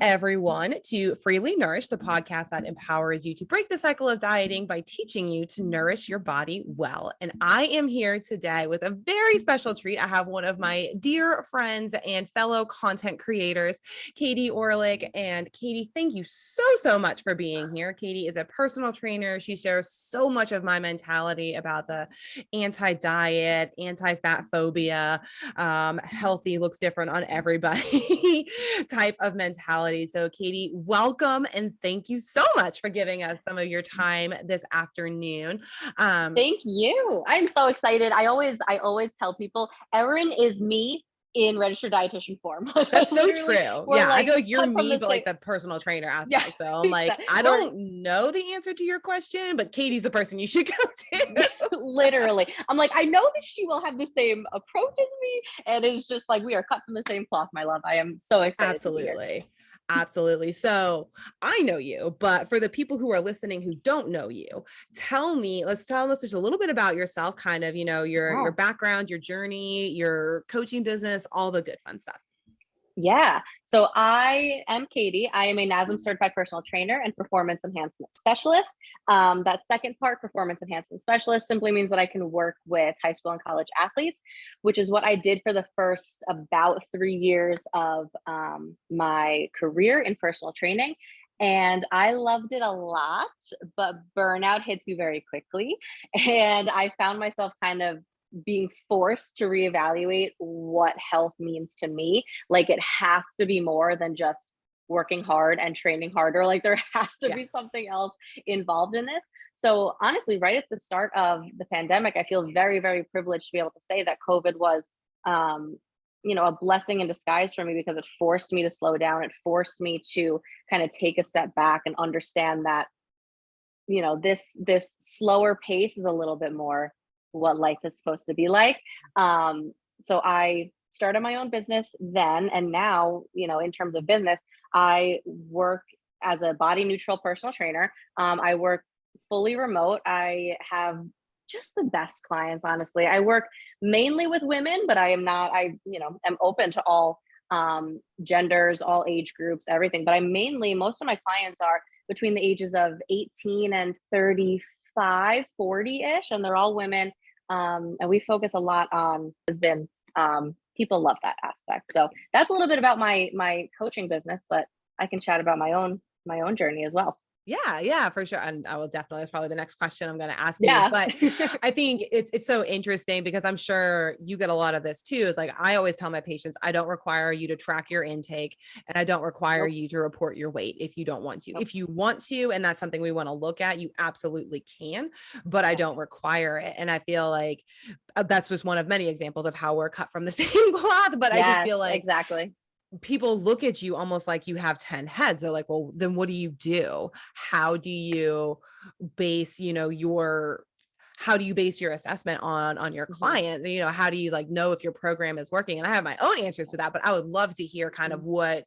Everyone to Freely Nourish, the podcast that empowers you to break the cycle of dieting by teaching you to nourish your body well. And I am here today with a very special treat. I have one of my dear friends and fellow content creators, Katie Orlic. And Katie, thank you so much for being here. Katie is a personal trainer. She shares so much of my mentality about the anti-diet, anti-fat phobia, healthy looks different on everybody type of mentality. So Katie, welcome and thank you so much for giving us some of your time this afternoon. Thank you. I'm so excited. I always tell people Erin is me in registered dietitian form. That's so true. Yeah, like, I feel like you're me, but like the personal trainer aspect. Yeah, so I'm like, I don't know the answer to your question, but Katie's the person you should go to. Literally. I'm like, I know that she will have the same approach as me. And it's just like, we are cut from the same cloth, my love. I am so excited. Absolutely. Absolutely. So I know you, but for the people who are listening who don't know you, let's tell us just a little bit about yourself, kind of, your background, your journey, your coaching business, all the good fun stuff. Yeah. So I am Katie. I am a NASM-certified personal trainer and performance enhancement specialist. That second part, performance enhancement specialist, simply means that I can work with high school and college athletes, which is what I did for the first about 3 years of my career in personal training. And I loved it a lot, but burnout hits you very quickly. And I found myself kind of being forced to reevaluate what health means to me. Like, it has to be more than just working hard and training harder. Like, there has to be something else involved in this. So honestly, right at the start of the pandemic, I feel very, very privileged to be able to say that COVID was, a blessing in disguise for me, because it forced me to slow down. It forced me to kind of take a step back and understand that, this slower pace is a little bit more what life is supposed to be like. So I started my own business then, and now, in terms of business, I work as a body neutral personal trainer. I work fully remote. I have just the best clients, honestly. I work mainly with women, but I'm open to all genders, all age groups, everything. But most of my clients are between the ages of 18 and 35, 40-ish, and they're all women. And we focus a lot on people love that aspect. So that's a little bit about my coaching business, but I can chat about my own journey as well. Yeah, for sure. And I will definitely, that's probably the next question I'm going to ask you. But I think it's so interesting, because I'm sure you get a lot of this too. It's like, I always tell my patients, I don't require you to track your intake, and I don't require you to report your weight if you don't want to. If you want to, and that's something we want to look at, you absolutely can, but I don't require it. And I feel like that's just one of many examples of how we're cut from the same cloth. But I just feel like exactly. People look at you almost like you have 10 heads. They're like, well, then what do you do? How do you base, how do you base your assessment on your clients? How do you know if your program is working? And I have my own answers to that, but I would love to hear kind of what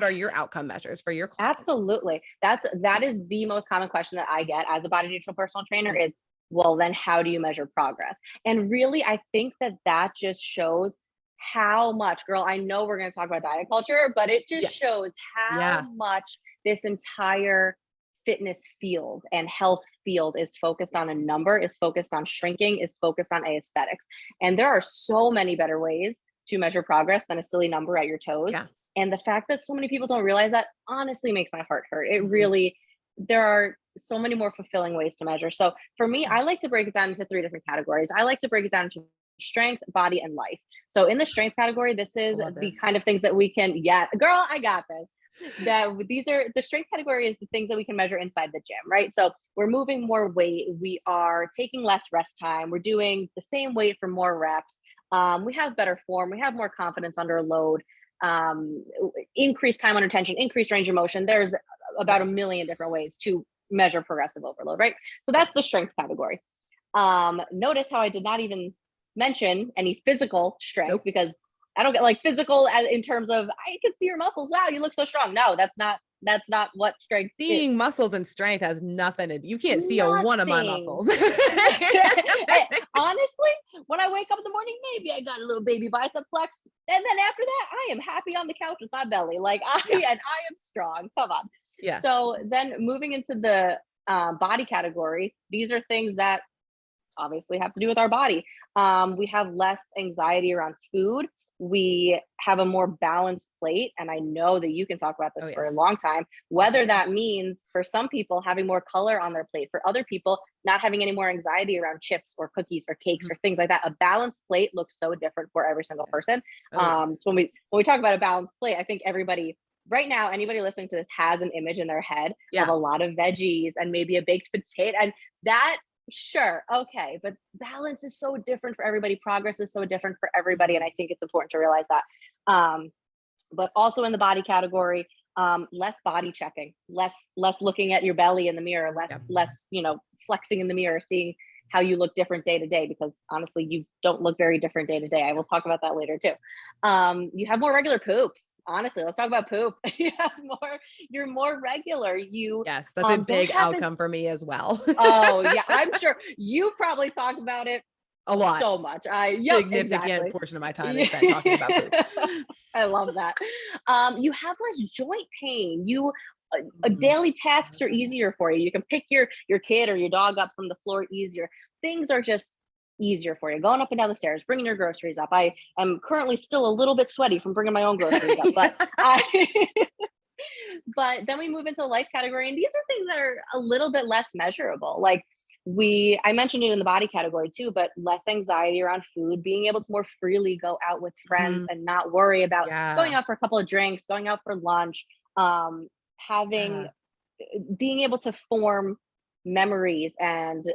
are your outcome measures for your clients? Absolutely. That is the most common question that I get as a body neutral personal trainer is, well, then how do you measure progress? And really, I think that just shows how much, girl, I know we're going to talk about diet culture, but it just shows how much this entire fitness field and health field is focused on a number, is focused on shrinking, is focused on aesthetics. And there are so many better ways to measure progress than a silly number at your toes. Yeah. And the fact that so many people don't realize that honestly makes my heart hurt. It really, there are so many more fulfilling ways to measure. So for me, I like to break it down into 3 different categories. I like to break it down into strength, body, and life. So in the strength category, this is the kind of things that we can, girl, I got this. The strength category is the things that we can measure inside the gym, right? So we're moving more weight. We are taking less rest time. We're doing the same weight for more reps. We have better form. We have more confidence under load, increased time under tension, increased range of motion. There's about a million different ways to measure progressive overload, right? So that's the strength category. Notice how I did not even mention any physical strength, because I don't get physical in terms of, I can see your muscles. Wow, you look so strong. No, that's not That's not what strength Seeing is. muscles and strength has nothing to, you can't see a one of my Nothing. muscles. Honestly, when I wake up in the morning, maybe I got a little baby bicep flex. And then after that, I am happy on the couch with my belly. Like and I am strong. Come on. Yeah. So then moving into the body category, these are things that obviously have to do with our body. We have less anxiety around food. We have a more balanced plate. And I know that you can talk about this for a long time, whether that means for some people having more color on their plate, for other people not having any more anxiety around chips or cookies or cakes or things like that. A balanced plate looks so different for every single person. So when we talk about a balanced plate, I think everybody right now, anybody listening to this has an image in their head of a lot of veggies and maybe a baked potato, and that, sure, okay, but balance is so different for everybody. Progress is so different for everybody, and I think it's important to realize that. But also in the body category, less body checking, less looking at your belly in the mirror, less flexing in the mirror, seeing how you look different day to day, because honestly, you don't look very different day to day. I will talk about that later too. You have more regular poops. Honestly, let's talk about poop. You're more regular. Yes, that's a big outcome for me as well. Oh yeah, I'm sure you probably talk about it a lot, so much. Significant portion of my time is spent talking about poop. I love that. You have less joint pain. Daily tasks are easier for you. You can pick your kid or your dog up from the floor easier. Things are just easier for you. Going up and down the stairs, bringing your groceries up. I am currently still a little bit sweaty from bringing my own groceries up, but but then we move into the life category, and these are things that are a little bit less measurable. Like I mentioned it in the body category too, but less anxiety around food, being able to more freely go out with friends and not worry about going out for a couple of drinks, going out for lunch, being able to form memories and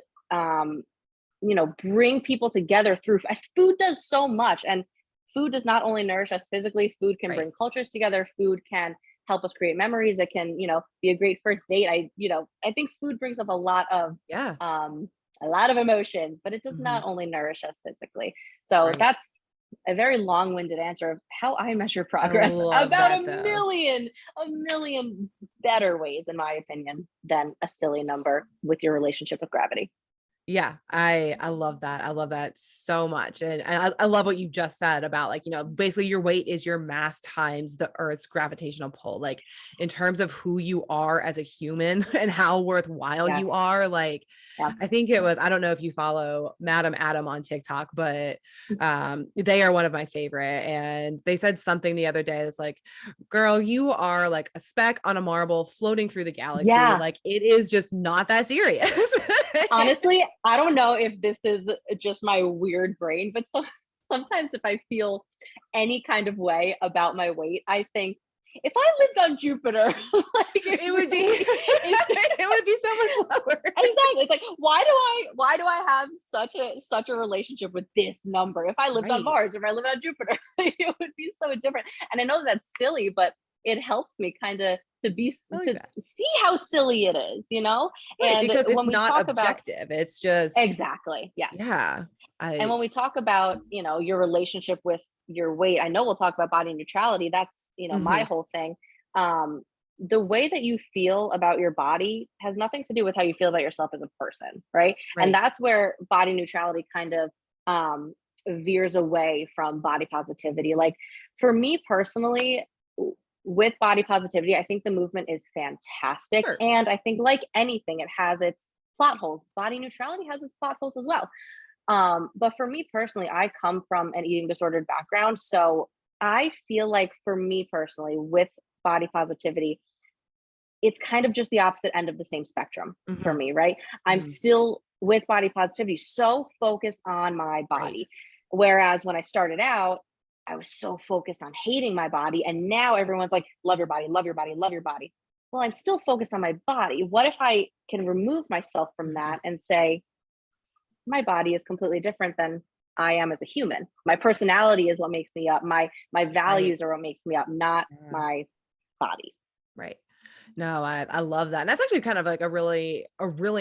bring people together through food. Does so much, and food does not only nourish us physically. Food can bring cultures together. Food can help us create memories. It can be a great first date. I think food brings up a lot of emotions, but it does not only nourish us physically. So that's a very long-winded answer of how I measure progress about a million better ways, in my opinion, than a silly number with your relationship with gravity. Yeah, I love that. I love that so much. And I love what you just said about, like, basically your weight is your mass times the Earth's gravitational pull. Like, in terms of who you are as a human and how worthwhile you are. Like, I think it was, I don't know if you follow Madam Adam on TikTok, but they are one of my favorite. And they said something the other day that's like, girl, you are like a speck on a marble floating through the galaxy. Like, it is just not that serious. Honestly, I don't know if this is just my weird brain, but sometimes if I feel any kind of way about my weight, I think if I lived on Jupiter, like it would be so much lower. Exactly. It's like, why do I have such a relationship with this number? If I lived on Mars, if I lived on Jupiter, it would be so different. And I know that's silly, but it helps me kind of to see how silly it is, and because it's when we not talk objective, it's just exactly. Yes. Yeah. And when we talk about, your relationship with your weight, I know we'll talk about body neutrality. That's, my whole thing. The way that you feel about your body has nothing to do with how you feel about yourself as a person. Right. And that's where body neutrality kind of veers away from body positivity. Like, for me personally, with body positivity, I think the movement is fantastic. And I think, like anything, it has its plot holes. Body neutrality has its plot holes as well. But for me personally, I come from an eating disordered background. So I feel like, for me personally, with body positivity, it's kind of just the opposite end of the same spectrum for me, right? I'm still, with body positivity, so focused on my body. Whereas when I started out, I was so focused on hating my body. And now everyone's like, love your body, love your body, love your body. Well, I'm still focused on my body. What if I can remove myself from that and say, my body is completely different than I am as a human. My personality is what makes me up. My values are what makes me up, not my body. Right. No, I love that. And that's actually kind of like a really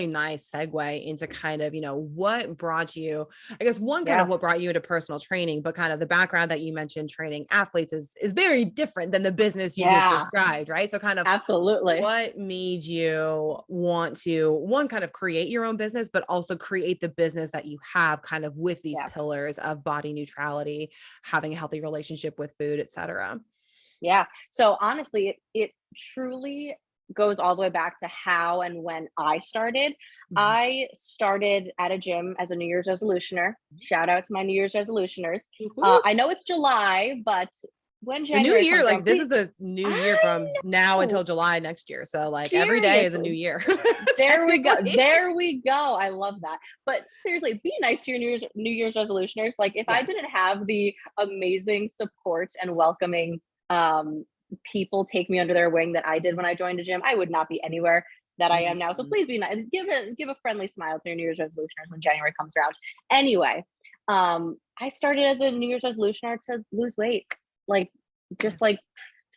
nice segue into kind of, what brought you, I guess one kind of Yeah. what brought you into personal training, but kind of the background that you mentioned training athletes is very different than the business you just Yeah, described, right? So kind of absolutely. what made you want to one kind of create your own business, but also create the business that you have kind of with these Yeah. pillars of body neutrality, having a healthy relationship with food, et cetera. Yeah. So honestly, it truly goes all the way back to how and when I started. Mhm. I started at a gym as a New Year's resolutioner. Shout out to my New Year's resolutioners. Woo-hoo. I know it's July, but when The new January year, comes around, like this please, is the new year I from now until know. July next year. So like every day is a new Seriously. year, There we go. technically. There we go. I love that. But seriously, be nice to your New Year's resolutioners. Like if I Yes. didn't have the amazing support and welcoming um people take me under their wing that I did when I joined a gym, I would not be anywhere that I am now. So Mhm. please be nice. Give a friendly smile to your New Year's resolutioners when January comes around. Anyway, I started as a New Year's resolutioner to lose weight. Like Yeah. just like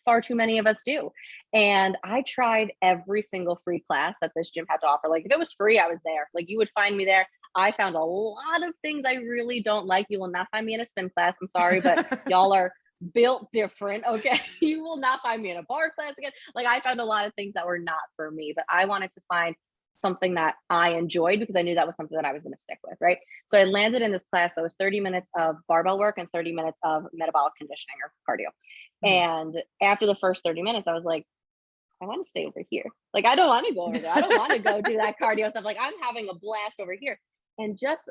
far too many of us do. And I tried every single free class that this gym had to offer. Like if it was free, I was there. Like you would find me there. I found a lot of things I really don't like. You will not find me in a spin class. I'm sorry, but y'all are built different. Okay. You will not find me in a bar class again. Like I found a lot of things that were not for me, but I wanted to find something that I enjoyed because I knew that was something that I was going to stick with. Right. So I landed in this class that was 30 minutes of barbell work and 30 minutes of metabolic conditioning or cardio. Mhm. And after the first 30 minutes, I was like, I want to stay over here. Like, I don't want to go over there. I don't want to go do that cardio stuff. Like, I'm having a blast over here. And just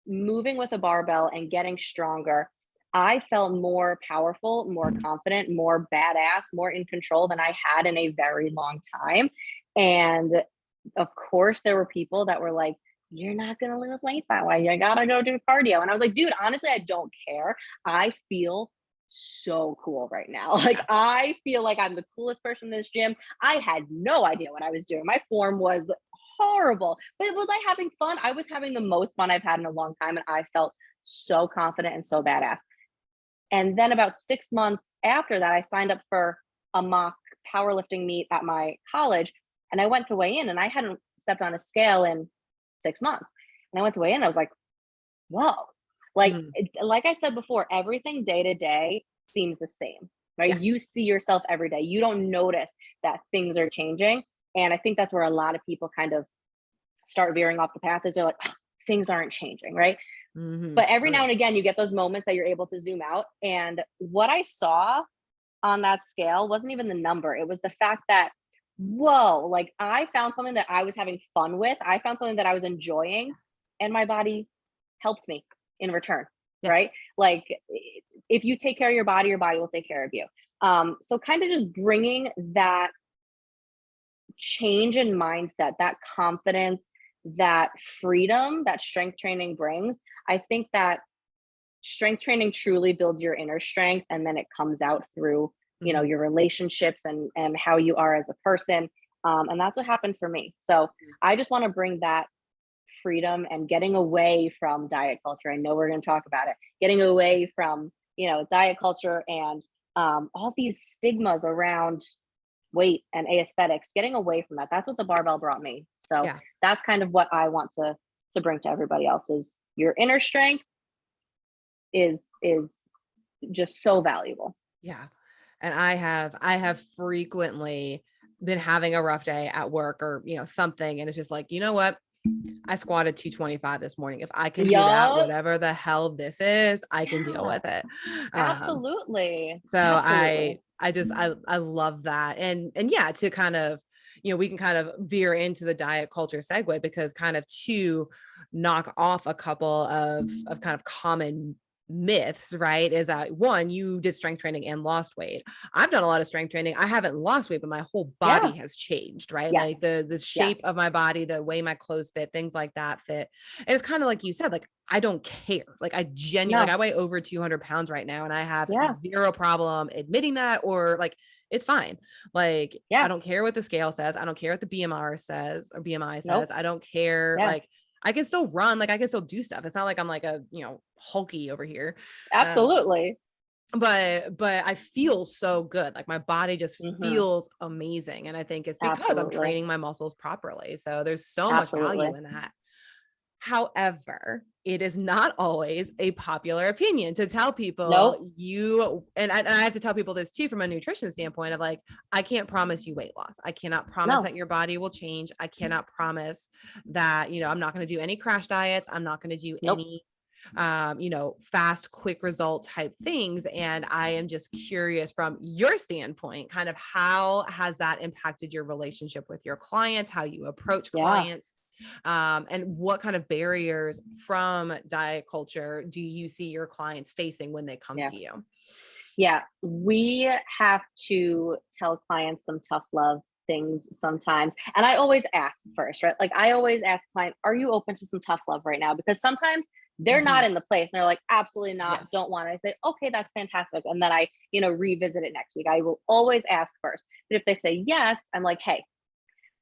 moving with a barbell and getting stronger, I felt more powerful, more confident, more badass, more in control than I had in a very long time. And of course, there were people that were like, you're not going to lose weight that way. You got to go do cardio. And I was like, dude, honestly, I don't care. I feel so cool right now. Like, Yeah. I feel like I'm the coolest person in this gym. I had no idea what I was doing. My form was horrible, but was I having fun? I was having the most fun I've had in a long time. And I felt so confident and so badass. And then about 6 months after that, I signed up for a mock powerlifting meet at my college. And I went to weigh in and I hadn't stepped on a scale in 6 months. And I went to weigh in and I was like, whoa. Like, Mhm. like I said before, everything day to day seems the same, right? Yeah. You see yourself every day. You don't notice that things are changing. And I think that's where a lot of people kind of start veering off the path is they're like, "Oh, things aren't changing, right? Mhm. But every Oh, now yeah. and again, you get those moments that you're able to zoom out. And what I saw on that scale wasn't even the number. It was the fact that, whoa, like I found something that I was having fun with. I found something that I was enjoying, and my body helped me in return, Yeah. right? Like if you take care of your body will take care of you. So kind of just bringing that change in mindset, that confidence, that freedom that strength training brings. I think that strength training truly builds your inner strength and then it comes out through Mhm. your relationships and how you are as a person, and that's what happened for me. So I just want to bring that freedom and getting away from diet culture. I know we're going to talk about it, getting away from diet culture and all these stigmas around weight and aesthetics, getting away from that. That's what the barbell brought me. So Yeah. that's kind of what I want to bring to everybody else is your inner strength is just so valuable. Yeah. And I have frequently been having a rough day at work or, something. And it's just like, you know what? I squatted 225 this morning. If I can do that, Yup. whatever the hell this is, I can deal Yeah, with it. Um, absolutely. so Absolutely. I love that. And yeah, to kind of, we can kind of veer into the diet culture segue because kind of to knock off a couple of kind of common myths, right? Is that one, you did strength training and lost weight. I've done a lot of strength training. I haven't lost weight, but my whole body Yeah. has changed, right? Like Yes. the Yes. shape of my body, the way my clothes fit, things like that fit. And it's kind of like you said, like I don't care. Like I genuinely, like No. I weigh over 200 pounds right now and I have Yeah. zero problem admitting that or like, it's fine. Like, I Yeah. don't care what the scale says. I don't care what the BMR says or BMI says. Nope. I don't care. Yeah. Like, I can still run. Like, I can still do stuff. It's not like I'm like a, hulky over here. Um, Absolutely. but I feel so good. Like my body just Mhm. feels amazing. And I think it's because I'm Absolutely. training my muscles properly. So there's so much value Absolutely. in that. However, it is not always a popular opinion to tell people Nope. and I have to tell people this too, from a nutrition standpoint of like, I can't promise you weight loss. I cannot promise No. that your body will change. I cannot promise that, I'm not going to do any crash diets. I'm not going to do Nope. any fast, quick result type things. And I am just curious from your standpoint, kind of how has that impacted your relationship with your clients, how you approach Yeah. clients, and what kind of barriers from diet culture do you see your clients facing when they come Yeah. to you? Yeah. We have to tell clients some tough love things sometimes. And I always ask first, right? Like I always ask client, are you open to some tough love right now? Because sometimes they're not Mhm. in the place and they're like, absolutely not, Yes. don't want it. I say, okay, that's fantastic. And then I, revisit it next week. I will always ask first. But if they say yes, I'm like, hey,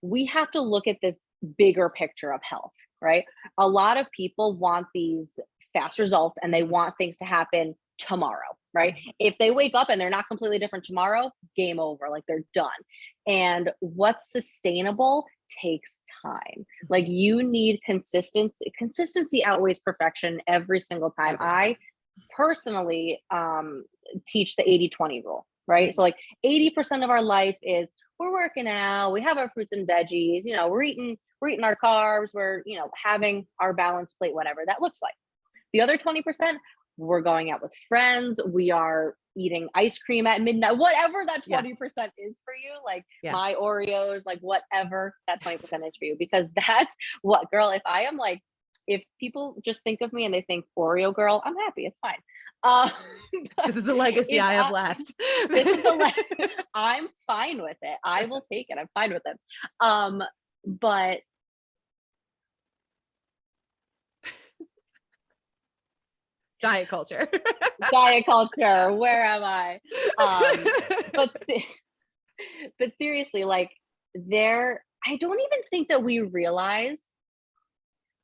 we have to look at this bigger picture of health, right? A lot of people want these fast results and they Mhm. want things to happen tomorrow, right? Mhm. If they wake up and they're not completely different tomorrow, game over, like they're done. And what's sustainable takes time. Like Mhm. you need consistency. Consistency outweighs perfection every single time. Every I time. personally teach the 80-20 rule, right? So Mhm. like 80% of our life is we're working out, we have our fruits and veggies, we're eating our carbs, we're, having our balanced plate, whatever that looks like. The other 20%, we're going out with friends, we are eating ice cream at midnight, whatever that Yeah. 20% is for you, like Yeah. my Oreos, like whatever that 20% is for you, because that's what, girl, if I am like, if people just think of me and they think Oreo girl, I'm happy, it's fine. Uh, This is the legacy if I have I, left. this is the I'm fine with it. I will take it. I'm fine with it. But Diet culture. diet culture, where am I? Um, but but seriously, like I don't even think that we realize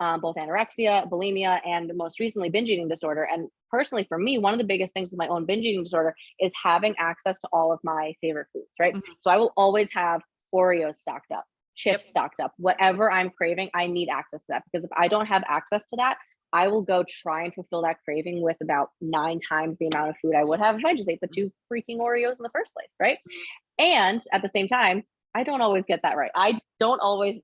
both anorexia, bulimia, and most recently binge eating disorder. And personally, for me, one of the biggest things with my own binge eating disorder is having access to all of my favorite foods, right? Mhm. So I will always have Oreos stocked up, Yep. chips stocked up, whatever I'm craving, I need access to that because if I don't have access to that, I will go try and fulfill that craving with about 9 times the amount of food I would have if I just ate the two freaking Oreos in the first place, right? Mhm. And at the same time, I don't always get that right. I don't always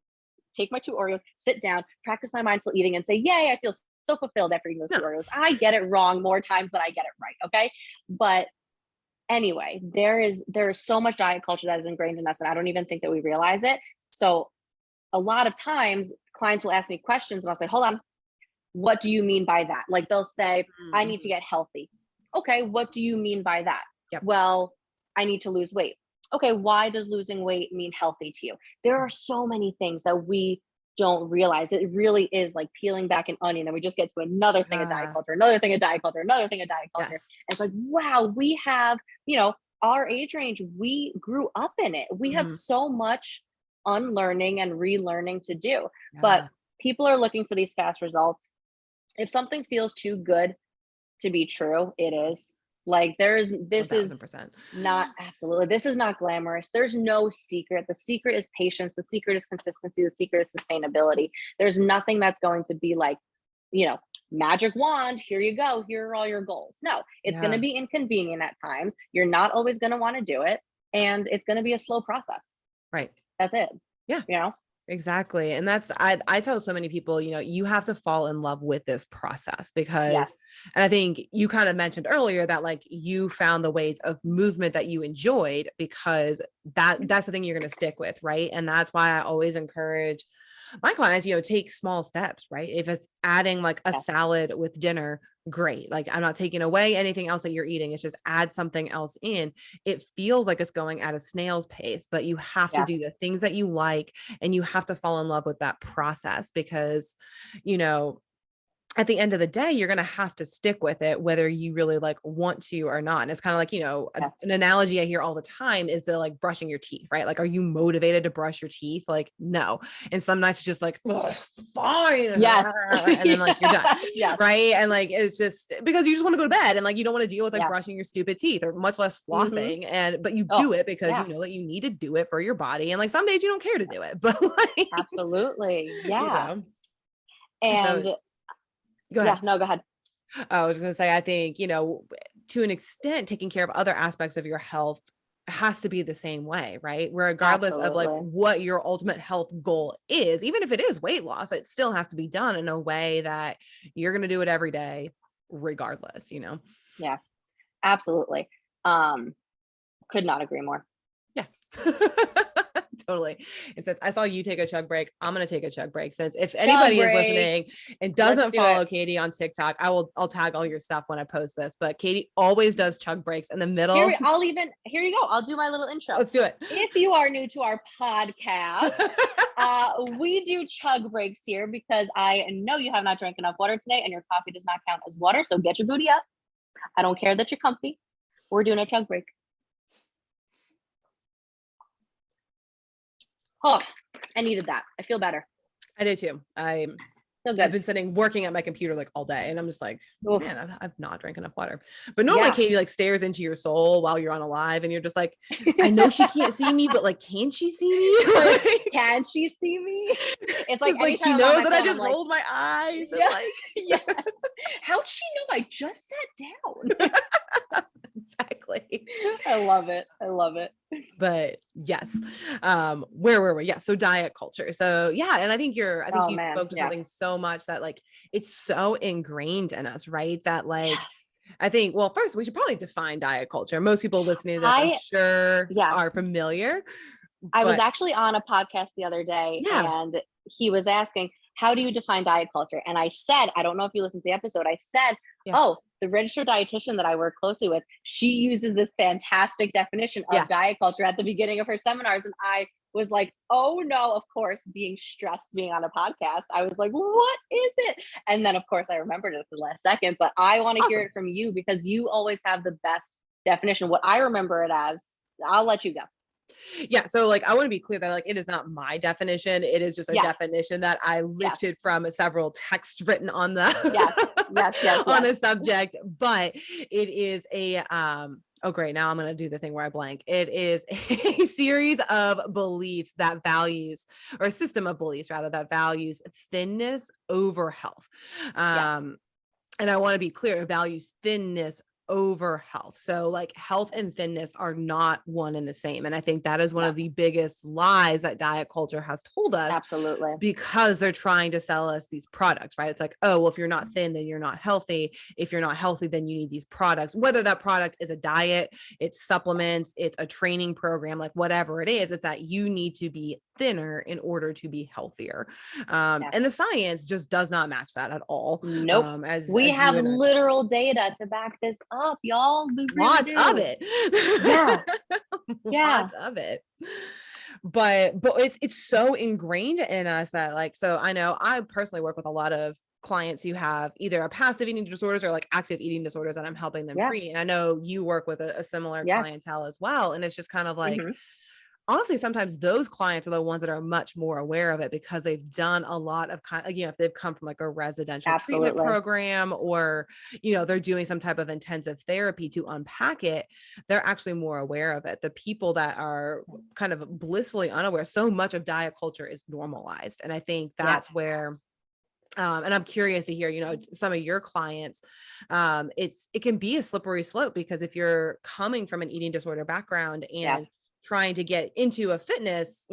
take my two Oreos, sit down, practice my mindful eating, and say, Yay, I feel so fulfilled after eating those two No. Oreos. I get it wrong more times than I get it right. Okay. But anyway, there is so much diet culture that is ingrained in us, and I don't even think that we realize it. So a lot of times clients will ask me questions and I'll say, hold on, what do you mean by that? Like they'll say, I need to Mhm. get healthy. Okay, what do you mean by that? Yep. Well, I need to lose weight. Okay, why does losing weight mean healthy to you? There are so many things that we don't realize. It really is like peeling back an onion, and we just get to another thing of diet Yeah. culture, another thing of diet culture, another thing of diet culture. Yes. And it's like, wow, we have, our age range, we grew up in it. We have Mhm. so much unlearning and relearning to do. But Yeah. people are looking for these fast results. If something feels too good to be true, it is. Like this is 1000%. not absolutely. This is not glamorous. There's no secret. The secret is patience. The secret is consistency. The secret is sustainability. There's nothing that's going to be like, you know, magic wand, here you go. Here are all your goals. No, it's going to Yeah. be inconvenient at times. You're not always going to want to do it. And it's going to be a slow process. Right. That's it. Yeah. You know? Exactly. And I tell so many people, you have to fall in love with this process because, Yes. and I think you kind of mentioned earlier that like you found the ways of movement that you enjoyed because that's the thing you're going to stick with. Right. And that's why I always encourage my clients, take small steps, right? If it's adding like a Yes. salad with dinner, great. Like I'm not taking away anything else that you're eating. It's just add something else in. It feels like it's going at a snail's pace, but you have to Yes. do the things that you like and you have to fall in love with that process because, you know, at the end of the day, you're going to have to stick with it, whether you really like want to or not. And it's kind of like, an analogy I hear all the time is the like brushing your teeth, right? Like, are you motivated to brush your teeth? Like, no. And some nights it's just like, fine. Yes. And then like, you're done. Yes. Right. And like, it's just because you just want to go to bed and like, you don't want to deal with like brushing your stupid teeth or much less flossing. But you do it because you know that you need to do it for your body. And like, some days you don't care to do it, but like, absolutely. Yeah. And so, go ahead. Yeah, no, go ahead. I was just gonna say, I think, to an extent, taking care of other aspects of your health has to be the same way, right? Regardless of like what your ultimate health goal is, even if it is weight loss, it still has to be done in a way that you're going to do it every day, regardless, Yeah, absolutely. Could not agree more. Yeah. Totally. And since I saw you take a chug break, I'm going to take a chug break. Since if anybody is listening and doesn't follow Katie on TikTok, I'll tag all your stuff when I post this, but Katie always does chug breaks in the middle. Here you go. I'll do my little intro. Let's do it. If you are new to our podcast, we do chug breaks here because I know you have not drank enough water today and your coffee does not count as water. So get your booty up. I don't care that you're comfy. We're doing a chug break. Oh, I needed that. I feel better. I do too. I've been working at my computer like all day and I'm just like, man, I've not drank enough water. But normally Katie like stares into your soul while you're on a live and you're just like, I know she can't see me, but like, can she see me? Can she see me? It's like she knows that I just rolled my eyes. Yeah, and yes. How'd she know I just sat down? Exactly. I love it. But yes. Where were we? Yeah. So diet culture. So yeah. And I think you spoke to something so much that like, it's so ingrained in us, right? That like, I think, well, first we should probably define diet culture. Most people listening to this, I'm sure are familiar. I was actually on a podcast the other day and he was asking, how do you define diet culture? And I said, I don't know if you listened to the episode. I said, the registered dietitian that I work closely with, she uses this fantastic definition of diet culture at the beginning of her seminars. And I was like, oh no, of course, being stressed, being on a podcast. I was like, what is it? And then of course I remembered it at the last second, but I want to hear it from you because you always have the best definition. What I remember it as, I'll let you go. Yeah. So like, I want to be clear that like, it is not my definition. It is just a definition that I lifted from several texts written on the, on the subject, but it is a, oh great. Now I'm going to do the thing where I blank. It is a series of beliefs that values, or a system of beliefs rather, that values thinness over health. And I want to be clear, it values thinness over health. So like health and thinness are not one and the same. And I think that is one of the biggest lies that diet culture has told us. Absolutely. Because they're trying to sell us these products, right? It's like, oh, well, if you're not thin, then you're not healthy. If you're not healthy, then you need these products, whether that product is a diet, it's supplements, it's a training program, like whatever it is, it's that you need to be thinner in order to be healthier. And the science just does not match that at all. Nope. We have literal data to back this up, y'all. Lots of it. Lots of it. But it's so ingrained in us that like, so I know I personally work with a lot of clients who have either a passive eating disorders or like active eating disorders, and I'm helping them treat. And I know you work with a similar clientele as well. And it's just kind of like, honestly, sometimes those clients are the ones that are much more aware of it because they've done a lot of if they've come from like a residential treatment program or, they're doing some type of intensive therapy to unpack it, they're actually more aware of it. The people that are kind of blissfully unaware, so much of diet culture is normalized. And I think that's where, and I'm curious to hear, some of your clients, it can be a slippery slope because if you're coming from an eating disorder background and trying to get into a fitness,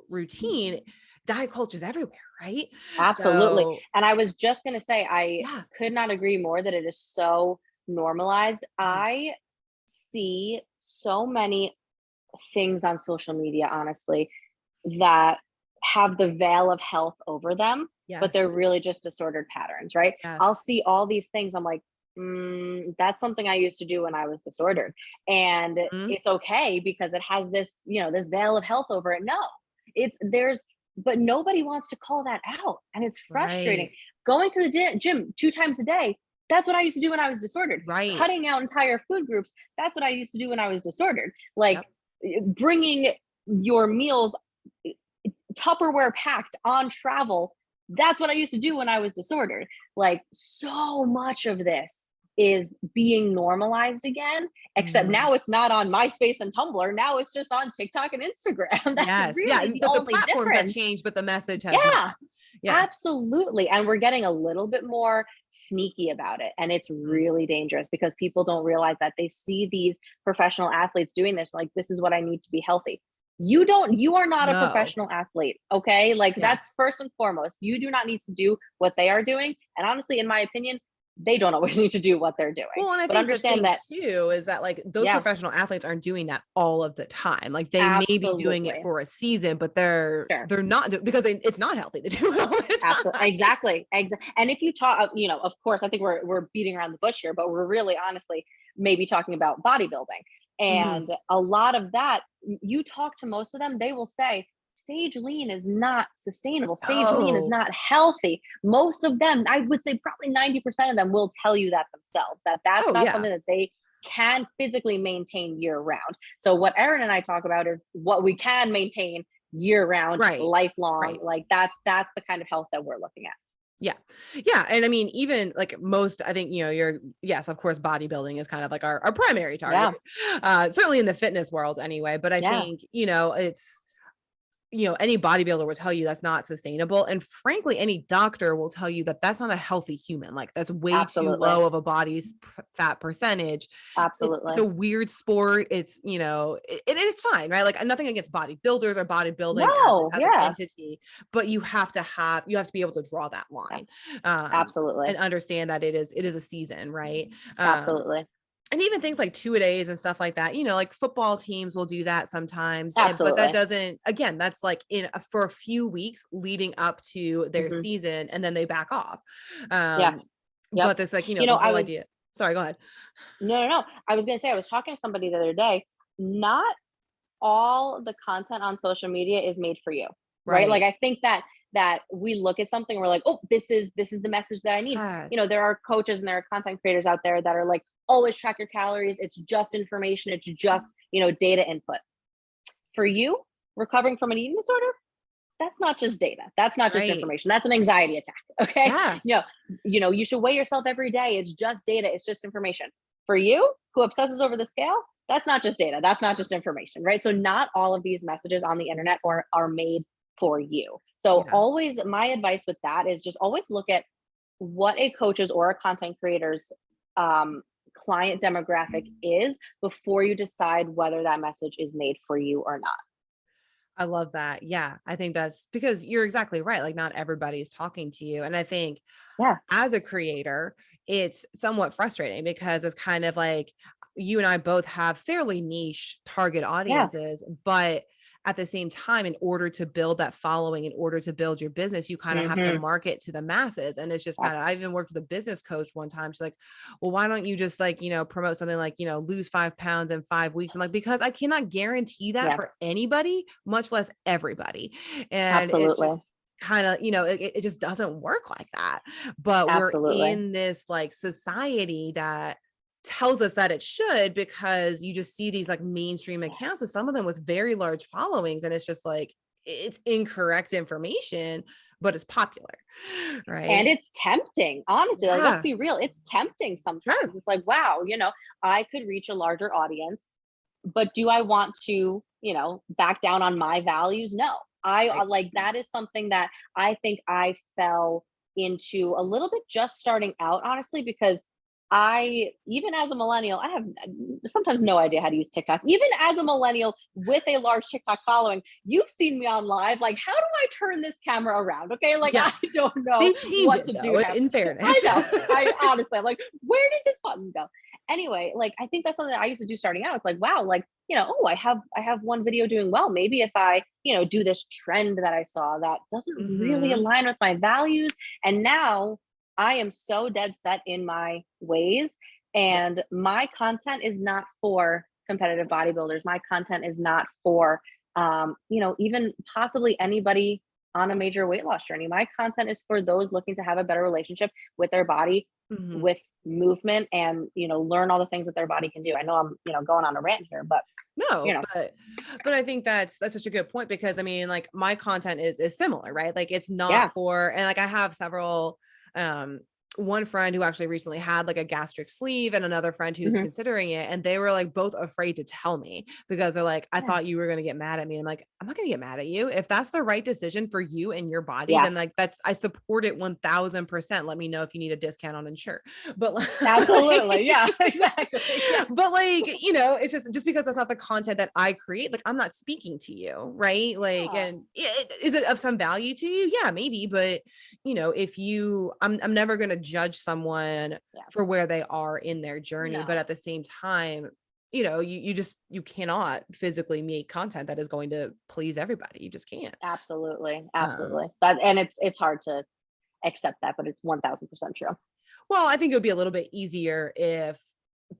routine, diet culture is everywhere, right? Absolutely. So, and I was just going to say, I could not agree more that it is so normalized. I see so many things on social media, honestly, that have the veil of health over them, but they're really just disordered patterns, right? I'll see all these things. I'm like, that's something I used to do when I was disordered. And it's okay because it has this, this veil of health over it. No, but nobody wants to call that out. And it's frustrating. Going to the gym 2 times a day, that's what I used to do when I was disordered. Right. Cutting out entire food groups, that's what I used to do when I was disordered. Like bringing your meals Tupperware packed on travel, that's what I used to do when I was disordered. Like so much of this is being normalized again, except Mhm. now it's not on MySpace and Tumblr. Now it's just on TikTok and Instagram. That's Yes. Yeah. really the The only platforms have difference. changed, but the message has Yeah, not. Yeah. absolutely. And we're getting a little bit more sneaky about it. And it's Mm. really dangerous because people don't realize that they see these professional athletes doing this, like, this is what I need to be healthy. You are not a No. professional athlete. Okay. Like, Yeah. that's first and foremost. You do not need to do what they are doing. And honestly, in my opinion, they don't always need to do what they're doing. Well, and I But think the understand thing that, too is that like those yeah, professional athletes aren't doing that all of the time. Like they may be doing it absolutely. for a season, but they're Sure. not because it's not healthy to do it all the Absolutely, time. exactly, exactly. And if you talk, of course, I think we're beating around the bush here, but we're really honestly maybe talking about bodybuilding. Mhm. And a lot of that, you talk to most of them, they will say stage lean is not sustainable. Stage lean is Oh, not healthy. Most of them, I would say probably 90% of them will tell you that themselves, that that's oh not yeah. something that they can physically maintain year round. So what Erin and I talk about is what we can maintain year round, Right. lifelong. Right. Like that's the kind of health that we're looking at. Yeah. Yeah. And I mean, even like most, I think, yes, of course, bodybuilding is kind of like our primary target, Yeah. certainly in the fitness world anyway. But I Yeah. think, it's, any bodybuilder will tell you that's not sustainable. And frankly, any doctor will tell you that that's not a healthy human. Like that's way too Absolutely. low of a body's fat percentage. It's a Absolutely. weird sport. It's, and it's fine, right? Like nothing against bodybuilders or bodybuilding No. as an Yeah. entity, but you have to be able to draw that Yeah. line, and Absolutely. understand that it is a season, right? Um, Absolutely. and even things like two-a-days and stuff like that, like football teams will do that sometimes. But that Absolutely. doesn't, again, that's like for a few weeks leading up to their Hmm. season and then they back off. Yeah. Um, Yep. but this, like, You know, the I whole was idea. Sorry, go ahead. no, no, no. I was gonna say I was talking to somebody the other day. Not all the content on social media is made for you, right? Like Right. I think that we look at something, we're like, oh, this is the message that I need. Yes. There are coaches and there are content creators out there that are like, always track your calories. It's just information. It's just data input. For you, recovering from an eating disorder, that's not just data. That's not just Right. information. That's an anxiety attack. Okay. Yeah. You should weigh yourself every day. It's just data. It's just information. For you, who obsesses over the scale, that's not just data. That's not just information, right? So not all of these messages on the internet are made for you. So Yeah. always, my advice with that is just always look at what a coach's or a content creator's um, client demographic is before you decide whether that message is made for you or not. I love that. Yeah. I think that's because you're exactly right. Like not everybody's talking to you. And I think Yeah. as a creator, it's somewhat frustrating because it's kind of like you and I both have fairly niche target Yeah. audiences, but at the same time, in order to build that following, in order to build your business, you kind of have to Hmm. market to the masses. And it's just kind of, I even worked with a business coach one time. She's like, well, why don't you just like, promote something like, lose 5 pounds in 5 weeks? I'm like, because I cannot guarantee that Yeah. for anybody, much less everybody. And it's just, Absolutely. kind of it just doesn't work like that, but we're Absolutely. in this like society that tells us that it should, because you just see these like mainstream Yeah. accounts and some of them with very large followings, and it's just like it's incorrect information, but it's popular, And right? it's tempting, honestly. Like, let's Yeah, be real. It's tempting sometimes. sure. It's like, wow, I could reach a larger audience, but do I want to, back down on my values? No. I Right. like that is something that I think I fell into a little bit just starting out, honestly, because even as a millennial, I have sometimes no idea how to use TikTok. Even as a millennial with a large TikTok following, you've seen me on live. Like, how do I turn this camera around? Okay. Like, Yeah, I don't know they change what it to do though, half in the time. I fairness. know. I honestly, I'm like, where did this button go? Anyway, like, I think that's something that I used to do starting out. It's like, wow, like, oh, I have one video doing well. Maybe if I, do this trend that I saw that doesn't really Hmm. align with my values. And now I am so dead set in my ways, Yeah. and my content is not for competitive bodybuilders. My content is not for, even possibly anybody on a major weight loss journey. My content is for those looking to have a better relationship with their body, Mhm. with movement, and, learn all the things that their body can do. I know I'm, going on a rant here, but you No, know, but I think that's such a good point, because I mean, like, my content is similar, right? Like, it's yeah. not for, and like I have several, um one friend who actually recently had like a gastric sleeve, and another friend who's Hmm. considering it, and they were like both afraid to tell me, because they're like, I Yeah. thought you were going to get mad at me. I'm like, I'm not going to get mad at you. If that's the right decision for you and your body, Yeah. then like, that's, I support it 1000%. Let me know if you need a discount on Ensure. But like, Absolutely. Yeah. Exactly. Yeah. but like, it's just because that's not the content that I create, like, I'm not speaking to you, right? Like, Yeah. and is it of some value to you? Yeah, maybe. But if you, I'm never going to judge someone Yeah. for where they are in their journey. But No. at the same time, you cannot physically make content that is going to please everybody. You just can't. Absolutely. Um, Absolutely. That, and it's hard to accept that, but it's 1000% true. well, I think it would be a little bit easier if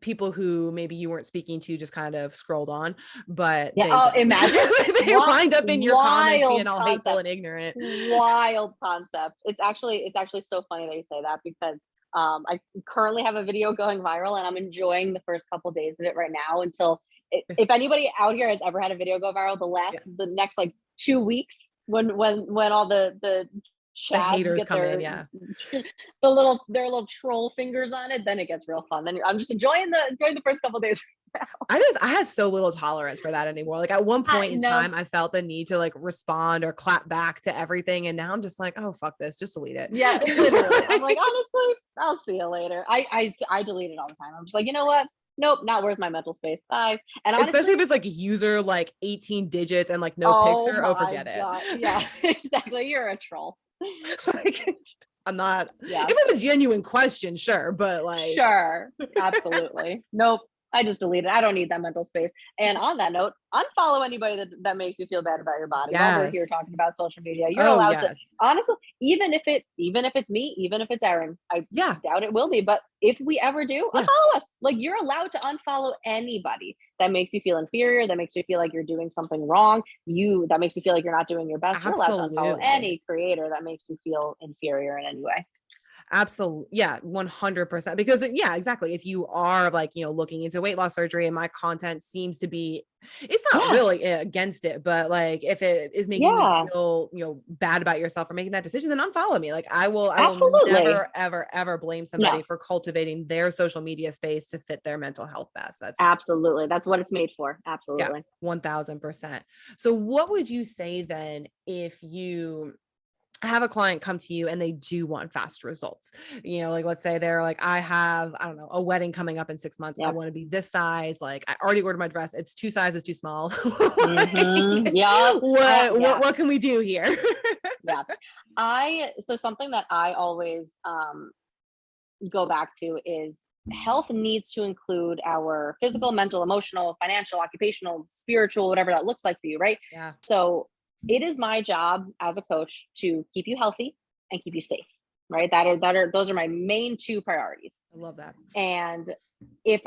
people who maybe you weren't speaking to just kind of scrolled on, but Yeah. they Oh, don't. imagine They what wind up in your comments being wild all hateful concept. and ignorant. Wild concept. It's actually so funny that you say that, because I currently have a video going viral, and I'm enjoying the first couple days of it right now until if anybody out here has ever had a video go viral, Yeah. the next like 2 weeks, when all the The chads haters get come in. Yeah. their little troll fingers on it, then it gets real fun. Then I'm just enjoying the first couple days. I had so little tolerance for that anymore. Like, at one point in No. time, I felt the need to like respond or clap back to everything. And now I'm just like, oh, fuck this. Just delete it. Yeah, literally. I'm like, honestly, I'll see you later. I delete it all the time. I'm just like, you know what? Nope, not worth my mental space. Bye. And Especially honestly, if it's like user like 18 digits and like no oh picture. Oh, my forget it. god. Yeah, exactly. You're a troll. Like, I'm not, Yeah. if it's a genuine question, sure. But like, Sure. Absolutely. Nope. I just delete it. I don't need that mental space. And on that note, unfollow anybody that makes you feel bad about your body. While we're here yes. talking about social media, you're Oh, allowed to, yes. honestly, even if it's me, even if it's Erin, I Yeah. doubt it will be, but if we ever do, Yeah. unfollow us. Like, you're allowed to unfollow anybody that makes you feel inferior, that makes you feel like you're doing something wrong, that makes you feel like you're not doing your best. You're allowed to unfollow Absolutely. any creator that makes you feel inferior in any way. Absolutely. Yeah, 100%. Because yeah, exactly. If you are like, looking into weight loss surgery and my content seems to be, it's not Yeah. really against it, but like, if it is making you Yeah. feel, bad about yourself for making that decision, then unfollow me. Like, I will Absolutely. never, ever, ever blame somebody No. for cultivating their social media space to fit their mental health best. That's, Absolutely. That's what it's made for. yeah, Absolutely. 1000%. So what would you say then if you have a client come to you and they do want fast results? Like, let's say they're like, I don't know, a wedding coming up in 6 months. I Yep. want to be this size. Like, I already ordered my dress. It's 2 sizes too small. Mhm. Like, Yep. Yeah. what can we do here? Yeah. So something that I always go back to is health needs to include our physical, mental, emotional, financial, occupational, spiritual, whatever that looks like for you, right? Yeah. So it is my job as a coach to keep you healthy and keep you safe, right? Those are my main two priorities. I love that. And if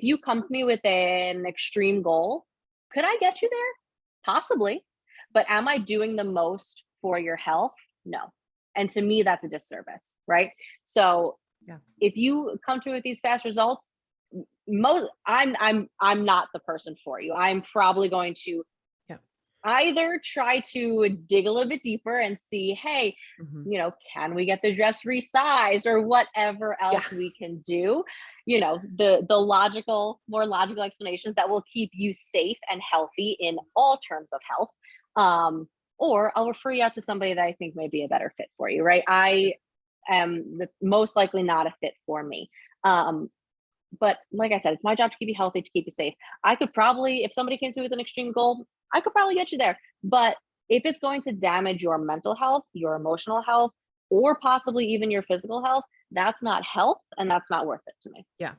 you come to me with an extreme goal, could I get you there? Possibly. But am I doing the most for your health? No. And to me, that's a disservice, right? So Yeah. if you come to me with these fast results, I'm not the person for you. I'm probably going to Yeah. either try to dig a little bit deeper and see, hey, Mhm. can we get the dress resized or whatever Yeah. else we can do? The more logical explanations that will keep you safe and healthy in all terms of health. Or I'll refer you out to somebody that I think may be a better fit for you, right? I am most likely not a fit for me. But like I said, it's my job to keep you healthy, to keep you safe. I could probably, if somebody came to me with an extreme goal, I could probably get you there. But if it's going to damage your mental health, your emotional health, or possibly even your physical health, that's not health, and that's not worth it to me. Yeah.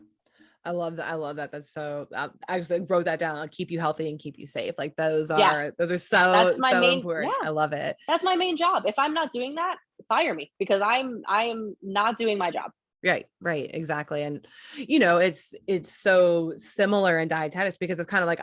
I love that. I love that. That's so, I just like wrote that down. I'll keep you healthy and keep you safe. Like, those are Yes, so, that's my so main, important. yeah, I love it. that's my main job. If I'm not doing that, fire me, because I am not doing my job. Right, right, exactly. And it's so similar in dietetics, because it's kind of like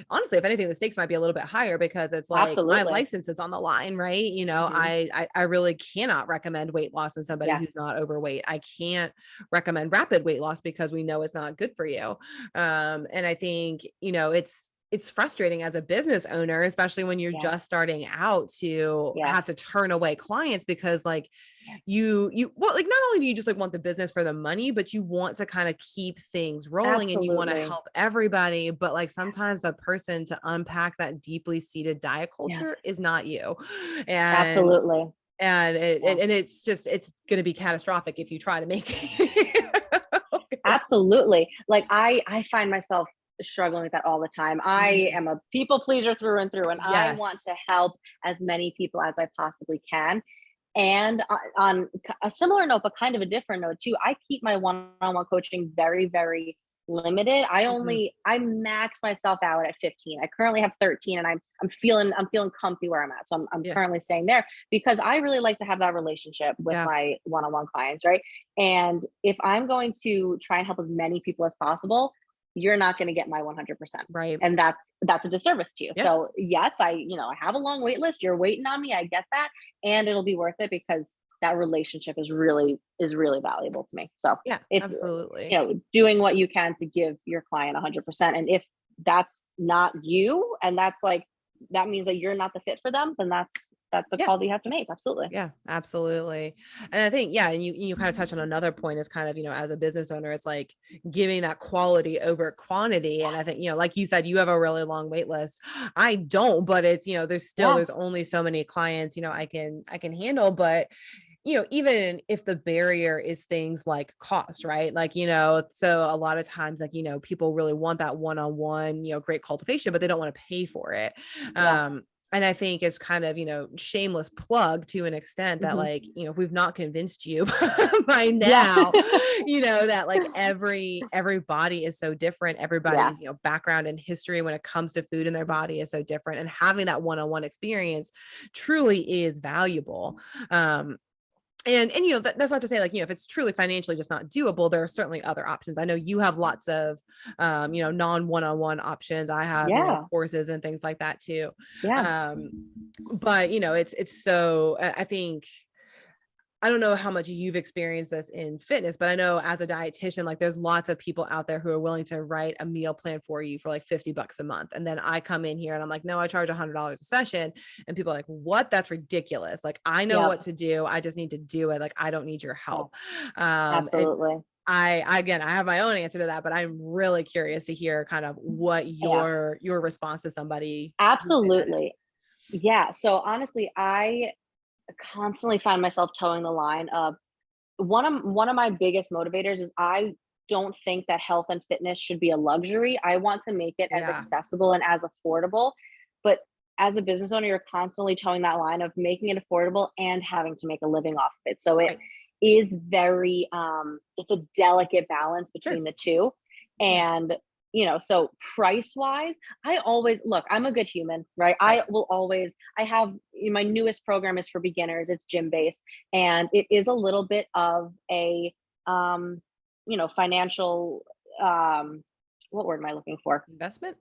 honestly, if anything, the stakes might be a little bit higher because it's like my Absolutely. license is on the line, right? You know, Mhm. I really cannot recommend weight loss in somebody Yeah, who's not overweight. I can't recommend rapid weight loss because we know it's not good for you. And I think, you know, it's frustrating as a business owner, especially when you're yeah, just starting out, to yeah, have to turn away clients because like well, like not only do you just like want the business for the money, but you want to kind of keep things rolling and you want to absolutely. help everybody. But like sometimes the person to unpack that deeply seated diet Yeah, culture is not you. And absolutely. Yeah. and it's going to be catastrophic if you try to make it. Absolutely. Like I find myself struggling with that all the time. I Mhm. am a people pleaser through and through, and I want Yes. to help as many people as I possibly can. And on a similar note, but kind of a different note too, I keep my one-on-one coaching very, very limited. Mhm. I max myself out at 15. I currently have 13, and I'm feeling comfy where I'm at. So I'm Yeah. currently staying there because I really like to have that relationship with Yeah. my one-on-one clients, right? And if I'm going to try and help as many people as possible, you're not going to get my 100%. Right. And that's a disservice to you. Yeah. So yes, I have a long wait list. You're waiting on me. I get that, and it'll be worth it because that relationship is really valuable to me. So Yeah. it's Absolutely. doing what you can to give your client 100%. And if that's not you, and that's like that means that you're not the fit for them, then that's a Yeah. call that you have to make. Absolutely. Yeah, absolutely. And I think, yeah, and you kind of touch on another point is kind of, you know, as a business owner, it's like giving that quality over quantity. And I think, you know, like you said, you have a really long wait list. I don't, but it's, you know, Yeah. there's only so many clients, you know, I can handle. But you know, even if the barrier is things like cost, right? Like, you know, so a lot of times, like, you know, people really want that one-on-one, you know, great cultivation, but they don't want to pay for it. Yeah. And I think it's kind of, you know, shameless plug to an extent that Hmm. like, you know, if we've not convinced you by Yeah. now, you know, that like every body is so different. Yeah. Everybody's, you know, background and history when it comes to food in their body is so different. And having that one-on-one experience truly is valuable. And you know that's not to say like, you know, if it's truly financially just not doable, there are certainly other options. I know you have lots of you know, non one-on-one options. I have, you know, Yeah. courses and things like that too. Yeah. um but you know, it's so I think I don't know how much you've experienced this in fitness, but I know as a dietitian, like there's lots of people out there who are willing to write a meal plan for you for like $50 a month. And then I come in here and I'm like, no, I charge $100 a session. And people are like, what? That's ridiculous. Like, I know Yep. what to do. I just need to do it. Like, I don't need your Yeah. help. And Absolutely. again, I have my own answer to that, but I'm really curious to hear kind of what Yeah. your response to somebody who did that is. Absolutely. Yeah. So honestly, I constantly find myself towing the line of one of my biggest motivators is I don't think that health and fitness should be a luxury. I want to make it as Yeah. accessible and as affordable. But as a business owner, you're constantly towing that line of making it affordable and having to make a living off of it. So it Right. is very it's a delicate balance Sure. between the two. Yeah. And so price wise, I always look, I'm a good human, right? Right. I will always I have my newest program is for beginners, it's gym based, and it is a little bit of a financial what word am I looking for? Investment.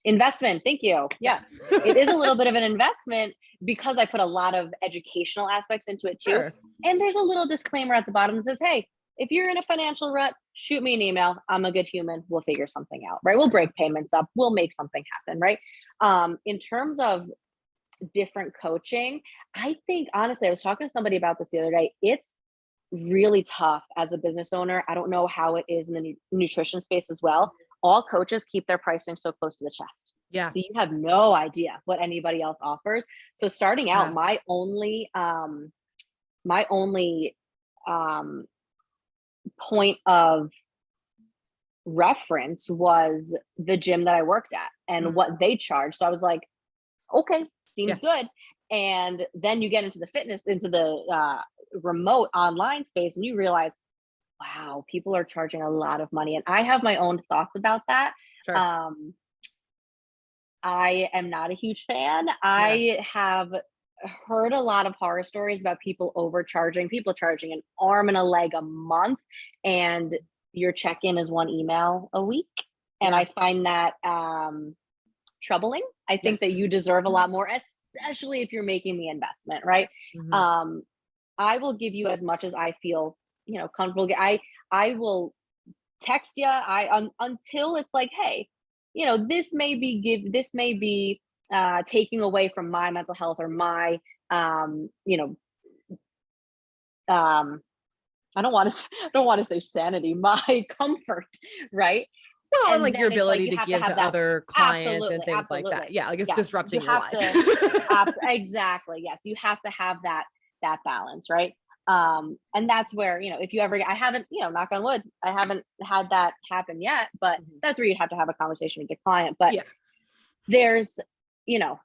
Investment. Thank you. Yeah. Yes. It is a little bit of an investment because I put a lot of educational aspects into it too. Sure. And there's a little disclaimer at the bottom that says, hey, if you're in a financial rut, shoot me an email. I'm a good human. We'll figure something out, right? We'll break payments up. We'll make something happen, right? In terms of different coaching, I think honestly, I was talking to somebody about this the other day. It's really tough as a business owner. I don't know how it is in the nutrition space as well. All coaches keep their pricing so close to the chest. Yeah. So you have no idea what anybody else offers. So starting out, Yeah. my only um point of reference was the gym that I worked at and Mhm. what they charge. So I was like, okay, Yeah. seems good. And then you get into the fitness, into the remote online space, and you realize, wow, people are charging a lot of money. And I have my own thoughts about that. Sure. Um, I am not a huge fan. Yeah. I have heard a lot of horror stories about people overcharging, people charging an arm and a leg a month, and your check in is one email a week. And Yeah. I find that troubling. I think that Yes. you deserve a lot more, especially if you're making the investment, right? Mhm. I will give you as much as I feel, comfortable. I will text you. Until it's like, hey, this may be taking away from my mental health or my, um, you know, um, I don't want to, I don't want to say sanity, my comfort, right? Well, and And like your then it's like ability you to have to give have to that. other clients and Absolutely, things like that. absolutely. Yeah, like it's Yes, you disrupting your have life. to. Exactly. Yes, you have to have that balance, right? And that's where, if you ever, I haven't, knock on wood, I haven't had that happen yet, but Mhm. that's where you'd have to have a conversation with your client. But Yeah. there's, you know,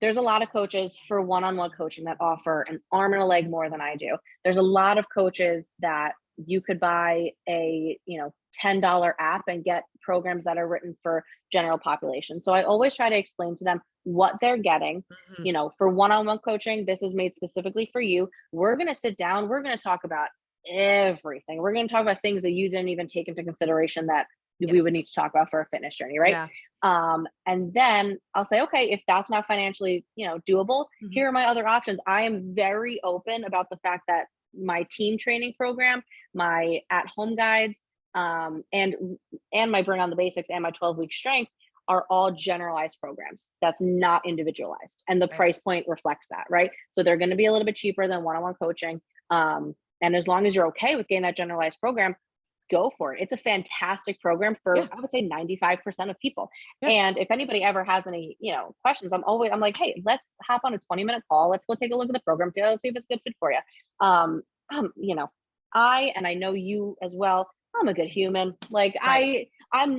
there's a lot of coaches for one-on-one coaching that offer an arm and a leg more than I do. There's a lot of coaches that you could buy a, $10 app and get programs that are written for general population. So I always try to explain to them what they're getting. Mhm. For one-on-one coaching, this is made specifically for you. We're going to sit down, we're going to talk about everything. We're going to talk about things that you didn't even take into consideration that we would Yes. need to talk about for a fitness journey, right? Yeah. And then I'll say, okay, if that's not financially, doable, Mhm. here are my other options. I am very open about the fact that my team training program, my at-home guides, and my Bring on the Basics and my 12-week strength are all generalized programs. That's not individualized, and the Right. price point reflects that, right? So they're going to be a little bit cheaper than one-on-one coaching. And as long as you're okay with getting that generalized program, go for it. It's a fantastic program Yeah. for, I would say, 95% of people. Yeah. And if anybody ever has any, questions, I'm like, hey, let's hop on a 20-minute call. Let's go take a look at the program. Let's see if it's a good fit for you. Um, you know, and I know you as well, I'm a good human. Like Right. I'm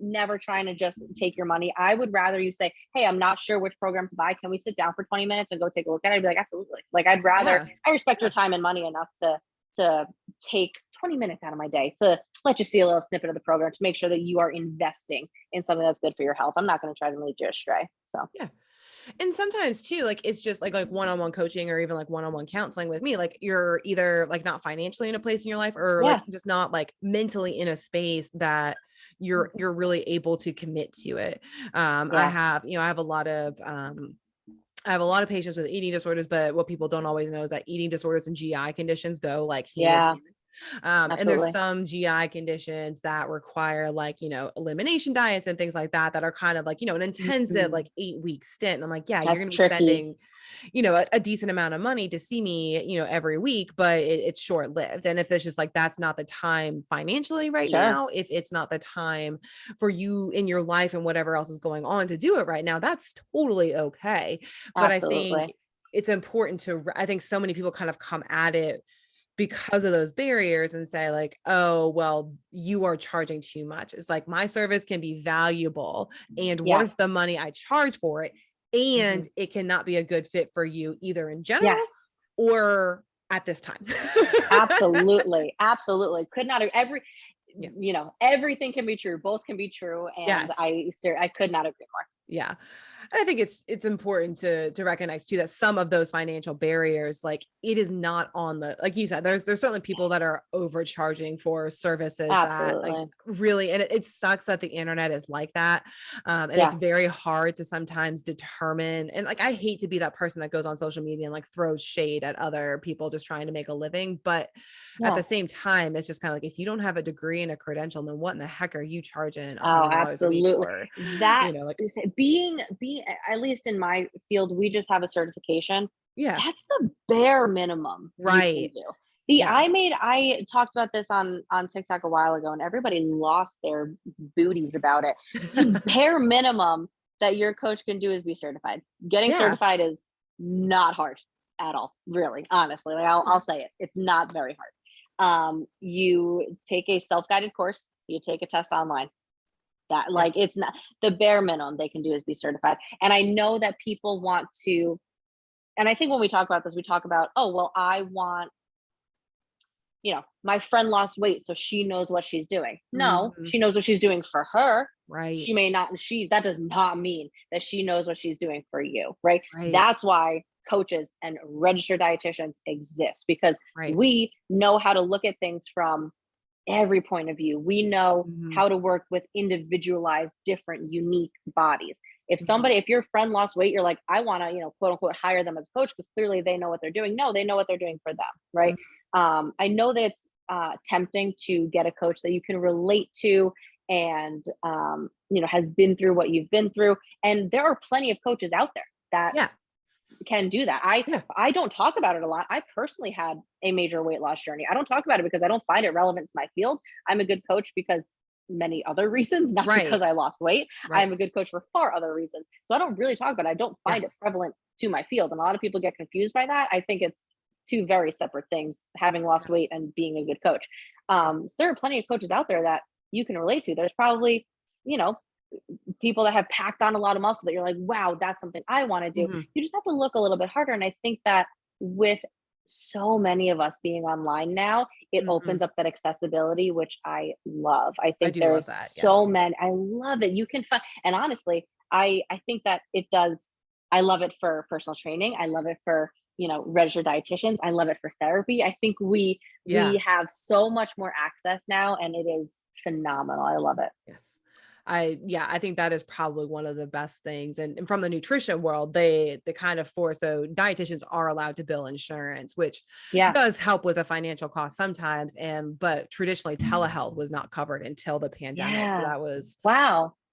never trying to just take your money. I would rather you say, hey, I'm not sure which program to buy. Can we sit down for 20 minutes and go take a look at it? I'd be like, absolutely. Like Yeah. I respect Yeah. your time and money enough to take 20 minutes out of my day to let you see a little snippet of the program to make sure that you are investing in something that's good for your health. I'm not going to try to lead you astray. So Yeah. And sometimes too, like it's just like one-on-one coaching or even like one-on-one counseling with me, like you're either like not financially in a place in your life or like yeah. just not like mentally in a space that you're really able to commit to it. I Yeah. have, I have a lot of patients with eating disorders, but what people don't always know is that eating disorders and GI conditions go like hand in Yeah. hand. And there's Absolutely. some GI conditions that require like, elimination diets and things like that, that are kind of like, an intensive Mhm. like 8-week stint. And I'm like, yeah, you're That's going to be tricky. spending, a decent amount of money to see me, every week, but it's short lived. And if it's just like, that's not the time financially right Sure. now, if it's not the time for you in your life and whatever else is going on to do it right now, that's totally okay. But I think Absolutely. it's important I think so many people kind of come at it because of those barriers and say like, oh, well, you are charging too much. It's like my service can be valuable and Yeah. worth the money I charge for it. hmm And it cannot be a good fit for you either in general Yes. or at this time. Absolutely. Absolutely. Could not Yeah. everything can be true. Both can be true. And Yes. I could not agree more. Yeah. And I think it's important to recognize too that some of those financial barriers, like it is not on the, like you said, there's certainly people that are overcharging for services that like Absolutely. really, and it sucks that the internet is like that. And it's Yeah. very hard to sometimes determine. And like I hate to be that person that goes on social media and like throws shade at other people just trying to make a living. But at Yeah. the same time, it's just kind of like if you don't have a degree and a credential, then what in the heck are you charging Oh, $100 a week absolutely. for? That Like is being at least in my field, we just have a certification. yeah. That's the bare minimum you can Right. do. Yeah. I talked about this on TikTok a while ago and everybody lost their booties about it. The bare minimum that your coach can do is be certified. Getting Yeah. certified is not hard at all, really, honestly. Like I'll say it. It's not very hard. You take a self-guided course, you take a test online. That Yeah. like it's not the bare minimum they can do is be certified. And I know that people want to, and I think when we talk about this, we talk about, oh, well, I want, my friend lost weight, so she knows what she's doing. No, Mhm. she knows what she's doing for her. Right. She may not, that does not mean that she knows what she's doing for you, right? Right. That's why coaches and registered dietitians exist because Right. we know how to look at things from every point of view. We know Mhm. how to work with individualized, different, unique bodies. If your friend lost weight, you're like, I want to, quote unquote, hire them as a coach because clearly they know what they're doing. No, they know what they're doing for them. Right. I know that it's tempting to get a coach that you can relate to and, has been through what you've been through. And there are plenty of coaches out there that can do that. I don't talk about it a lot. I personally had a major weight loss journey. I don't talk about it because I don't find it relevant to my field. I'm a good coach because many other reasons, not because I lost weight. I'm a good coach for far other reasons. So I don't really talk about it. I don't find it prevalent to my field. And a lot of people get confused by that. I think it's two very separate things, having lost weight and being a good coach. So there are plenty of coaches out there that you can relate to. There's probably, people that have packed on a lot of muscle that you're like, wow, that's something I want to do. You just have to look a little bit harder. And I think that with so many of us being online now, it opens up that accessibility, which I love. I think there's so many. I love it. You can find, and honestly, I think that it does. I love it for personal training. I love it for, registered dietitians. I love it for therapy. I think we have so much more access now, and it is phenomenal. I love it. Yes. I think that is probably one of the best things. And from the nutrition world, they kind of force, so dietitians are allowed to bill insurance, which does help with a financial cost sometimes. But traditionally telehealth was not covered until the pandemic. So that was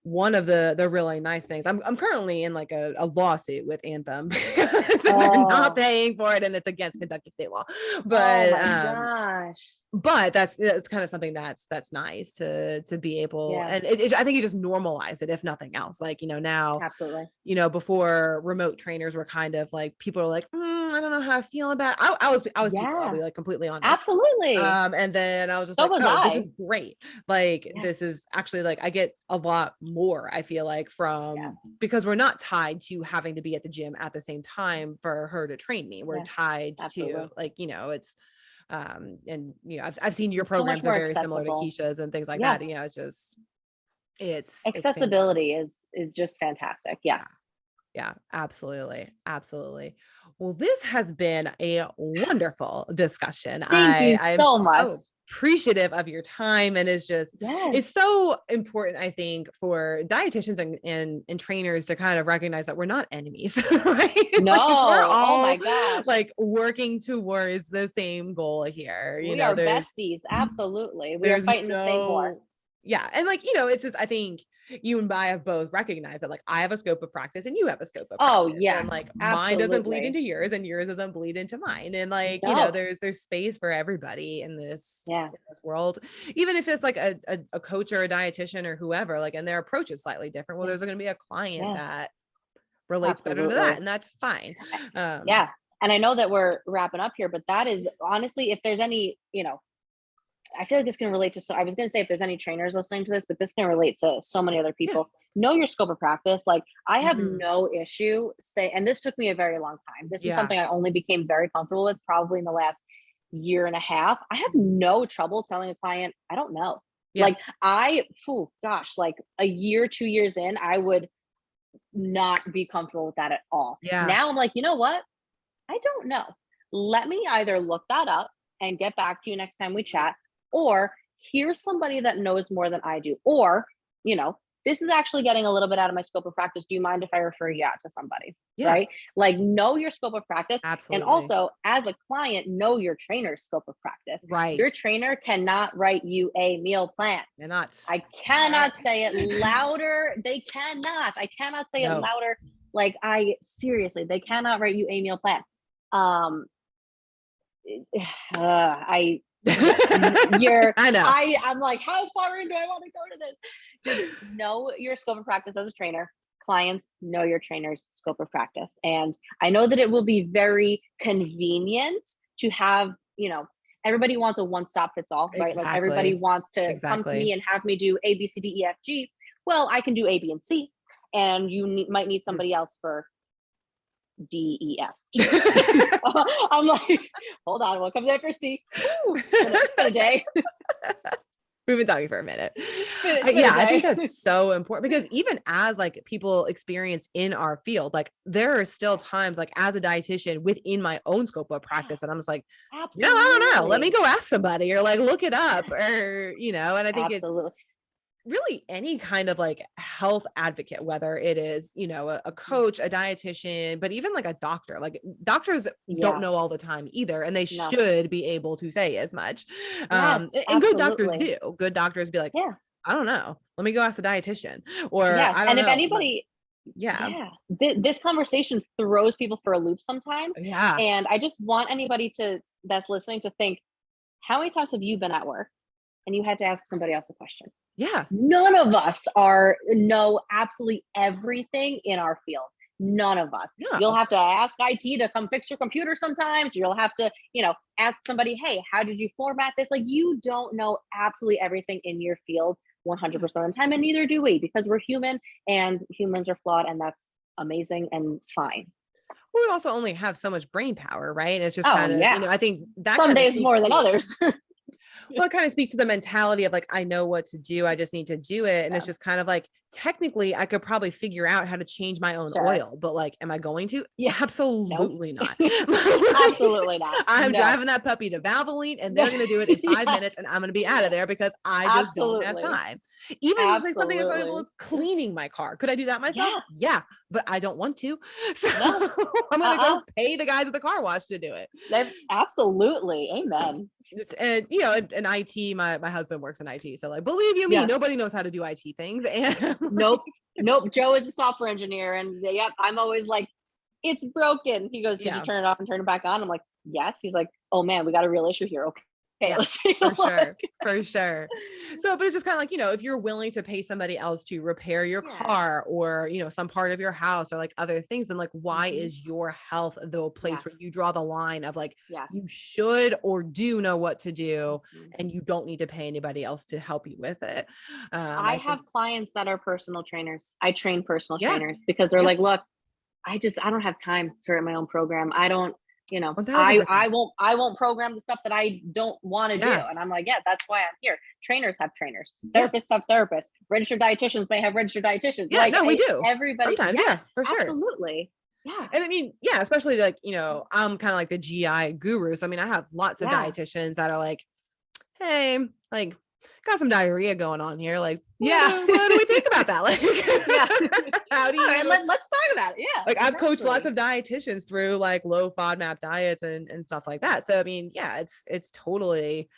one of the really nice things. I'm currently in like a lawsuit with Anthem because they're not paying for it and it's against Kentucky state law. But but that's kind of something that's nice to be able, and I think you just normalize it if nothing else. Like, now, absolutely. Before remote trainers were kind of like, people are like, I don't know how I feel about it. I was people, I'll be like completely honest. Absolutely. And then I was just this is great. Like, this is actually like, I get a lot more, I feel like, from because we're not tied to having to be at the gym at the same time for her to train me. We're tied to like, it's and I've seen your programs are very similar to Keisha's and things like that. It's just it's accessibility is just fantastic. Yeah, absolutely. Well, this has been a wonderful discussion. Thank you so much. So appreciative of your time, and it's so important, I think, for dietitians and trainers to kind of recognize that we're not enemies, right? No, we're all, oh my gosh, like working towards the same goal here. We are besties. Absolutely, we are fighting the same war. Yeah. And like, it's just, I think you and I have both recognized that, like, I have a scope of practice and you have a scope of practice. And like mine doesn't bleed into yours and yours doesn't bleed into mine. And like, there's space for everybody in this world. Even if it's like a coach or a dietitian or whoever, like, and their approach is slightly different. Well, there's going to be a client that relates better to that. And that's fine. And I know that we're wrapping up here, but that is honestly, if there's any, I feel like this can relate to, I was going to say if there's any trainers listening to this, but this can relate to so many other people. Know your scope of practice. Like, I have no issue and this took me a very long time. This is something I only became very comfortable with probably in the last year and a half. I have no trouble telling a client, I don't know. Like like a year, 2 years in, I would not be comfortable with that at all. Now I'm like, you know what? I don't know. Let me either look that up and get back to you next time we chat, or here's somebody that knows more than I do, or, this is actually getting a little bit out of my scope of practice. Do you mind if I refer you out to somebody? Right? Like, know your scope of practice. Absolutely. And also, as a client, know your trainer's scope of practice. Right. Your trainer cannot write you a meal plan. I cannot say it louder. They cannot. I cannot say it louder. Like, seriously, they cannot write you a meal plan. I know. I'm like, how far in do I want to go to this? Just know your scope of practice as a trainer. Clients, know your trainer's scope of practice. And I know that it will be very convenient to have, everybody wants a one-stop fits all, right? Like, everybody wants to come to me and have me do A, B, C, D, E, F, G. Well, I can do A, B, and C, and you might need somebody else for D, E, F, G. I'm like, hold on, what comes after C? It's been a day. We've been talking for a minute. I think that's so important, because even as like people experience in our field, like there are still times, like as a dietitian within my own scope of practice, and I'm just like, I don't know, let me go ask somebody, or like look it up, or and I think really any kind of like health advocate, whether it is, you know, a coach, a dietitian, but even like a doctor, like doctors don't know all the Yes. time either. And they No. should be able to say as much. Yes, And good doctors absolutely. do. Good doctors be like, Yeah. I don't know. Let me go ask the dietitian, or Yes. I don't And if know. anybody, Yeah. yeah, this conversation throws people for a loop sometimes. Yeah. And I just want anybody to that's listening to think, how many times have you been at work and you had to ask somebody else a question? Yeah. None of us know absolutely everything in our field. None of us. You'll No. have to ask IT to come fix your computer sometimes. You'll have to, ask somebody, hey, how did you format this? Like, you don't know absolutely everything in your field 100% of the time, and neither do we, because we're human and humans are flawed, and that's amazing and fine. We also only have so much brain power, right? It's just Oh, kind of, yeah. I think that Some kind of days speaks more than to, others. well, it kind of speaks to the mentality of like, I know what to do. I just need to do it. And Yeah, it's just kind of like, technically, I could probably figure out how to change my own sure. oil, but like, am I going to? Yeah. Nope. Absolutely not. Absolutely not. I'm No. driving that puppy to Valvoline and they're going to do it in 5 minutes Yes. and I'm going to be out of there because I just don't have Absolutely. time. Even like something as simple Absolutely. as cleaning my car. Could I do that myself? Yeah. Yeah, but I don't want to. So No. I'm going to Uh-uh. go pay the guys at the car wash to do it. Absolutely. Amen. And you know, in IT, my husband works in IT, so like, believe you me, Yes. nobody knows how to do IT things. And Nope. Nope. Joe is a software engineer, and yep, I'm always like, it's broken. He goes, did you yeah, turn it off and turn it back on? I'm like, yes. He's like, oh man, we got a real issue here. Okay. Okay, yeah, let's take a for look. sure, for sure. So, but it's just kind of like, you know, if you're willing to pay somebody else to repair your Yeah. car or, you know, some part of your house or like other things, then like, why Mhm. is your health the place where Yes. you draw the line of like, Yes. you should or do know what to do Mhm. and you don't need to pay anybody else to help you with it. I I have think, clients that are personal trainers. I train personal yeah, trainers because they're yeah, like, look, I don't have time to write my own program. I don't, 1000%. I won't program the stuff that I don't want to do. Yeah, And I'm like, yeah, that's why I'm here. Trainers have trainers. yeah. Therapists have therapists. Registered dietitians may have registered dietitians. Yeah, Like no, we do. everybody, Sometimes, yeah, yes, for sure. absolutely. Yeah. And I mean, yeah, especially like, you know, I'm kind of like the GI guru. So I mean, I have lots of Yeah. dietitians that are like, hey, like, got some diarrhea going on here. Like, Yeah. what do we think about that? Like, Yeah. how do All right, you let's talk about it. Yeah. like, I've coached lots Exactly. of dietitians through like low FODMAP diets and stuff like that. So I mean, yeah, it's totally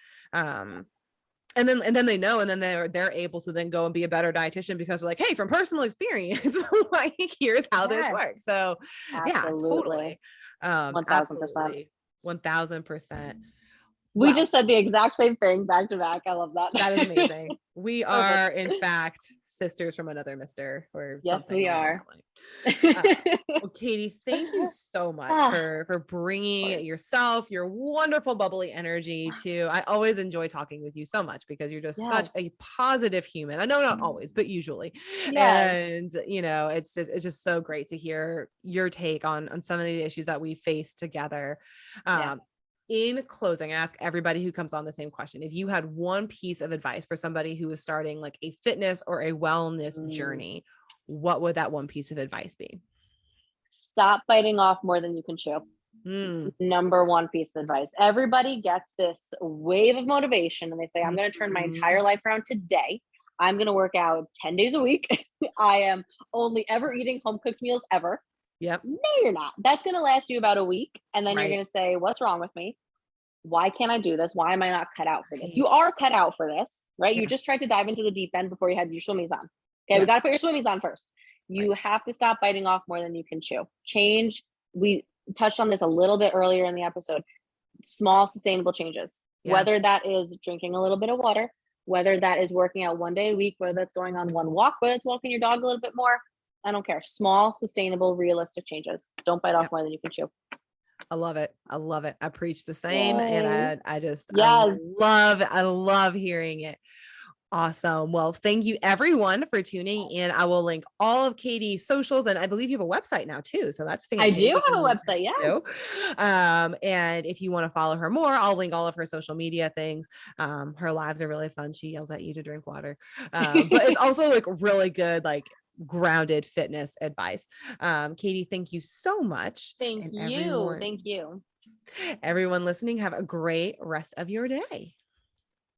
and then they know, and then they're able to then go and be a better dietitian because they're like, hey, from personal experience, like here's how this Yes. works. So yeah, Absolutely. totally. 1000%. Absolutely. 1000%. We Well, just said the exact same thing back to back. I love that. that is amazing. We Perfect. are in fact sisters from another mister or Yes, something we along are. that line. Well, Katie, thank you so much Ah, for of bringing course. yourself, your wonderful bubbly energy to. I always enjoy talking with you so much because you're just such Yes. a positive human. I know not always, but usually. Yes. And you know, it's just so great to hear your take on some of the issues that we face together. Yeah. In closing, I ask everybody who comes on the same question. If you had one piece of advice for somebody who is starting like a fitness or a wellness Mm. journey, what would that one piece of advice be? Stop biting off more than you can chew. Mm. Number one piece of advice. Everybody gets this wave of motivation and they say, I'm going to turn my entire Mhm. life around today. I'm going to work out 10 days a week. I am only ever eating home cooked meals ever. Yep. No, you're not. That's going to last you about a week. And then you're Right. going to say, what's wrong with me? Why can't I do this? Why am I not cut out for this? Right. You are cut out for this, right? You Yeah. just tried to dive into the deep end before you had your swimmies on. Okay, we Yeah. got to put your swimmies on first. Right. You have to stop biting off more than you can chew. Change. We touched on this a little bit earlier in the episode. Small, sustainable changes, Yeah. whether that is drinking a little bit of water, whether that is working out 1 day a week, whether that's going on one walk, whether it's walking your dog a little bit more. I don't care. Small, sustainable, realistic changes. Don't bite off Yep. more than you can chew. I love it. I love it. I preach the same. And Yay. I Yes. love hearing it. Awesome. Well, thank you everyone for tuning in. I will link all of Katie's socials, and I believe you have a website now too. So that's I fancy. do We have a can link her website. Yes. too. And if you want to follow her more, I'll link all of her social media things. Her lives are really fun. She yells at you to drink water. But it's also like really good, like grounded fitness advice. Katie, thank you so much. Thank And you. Thank you. everyone listening, have a great rest of your day.